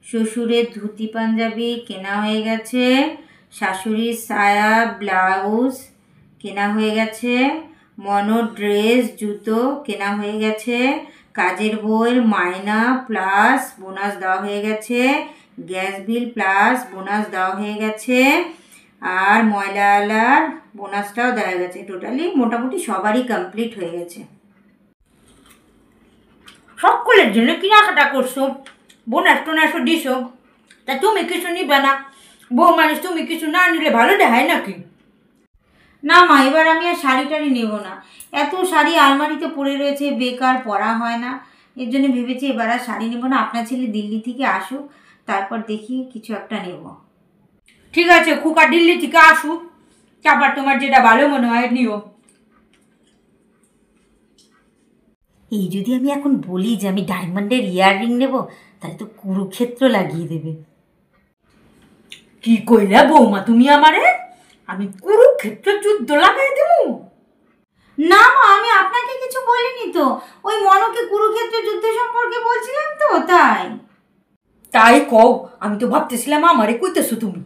শ্বশুরের ধুতি পাঞ্জাবি কেনা হয়ে গেছে, শাশুড়ির সায়া ব্লাউজ কেনা হয়ে গেছে, মনোর ড্রেস জুতো কেনা হয়ে গেছে, কাজের বউয়ের মাইনা প্লাস বোনাস দেওয়া হয়ে গেছে, গ্যাস বিল প্লাস বোনাস দেওয়া হয়ে গেছে, আর ময়লাওয়ালার বোনাসটাও দেওয়া গেছে। টোটালি মোটামুটি সবারই কমপ্লিট হয়ে গেছে। সকলের জন্য কেনাকাটা করছো, বোনাস টোনাসও দিছো, তা তুমি কিছু নিবে না? বউ মানুষ, তুমি কিছু না নিলে ভালো দেখায় নাকি? না মা, এবার আমি আর শাড়ি টাড়ি নেবো না। এত শাড়ি আলমারিতে পড়ে রয়েছে, বেকার, পরা হয় না। এর জন্য ভেবেছি এবার আর শাড়ি নেবো না। আপনার ছেলে দিল্লি থেকে আসুক, তারপর দেখি কিছু একটা নেব। ঠিক আছে, খুকা দিল্লি থেকে আসুক, তারপর তোমার যেটা ভালো মনে হয় নিও। এই যদি আমি এখন বলি যে আমি ডায়মন্ডের ইয়াররিং নেব, তাহলে তো কুরুক্ষেত্র লাগিয়ে দেবে। কি কইলা বৌমা তুমি আমারে? আমি কুরুক্ষেত্র যুদ্ধ লাগাই দেব? না মা, আমি আপনাকে কিছু বলিনি তো, ওই মনকে কুরুক্ষেত্র যুদ্ধ সম্পর্কে বলছিলাম তো, তাই। তাই কও, আমি তো ভাবতেছিলাম আমারে কইতেছো তুমি।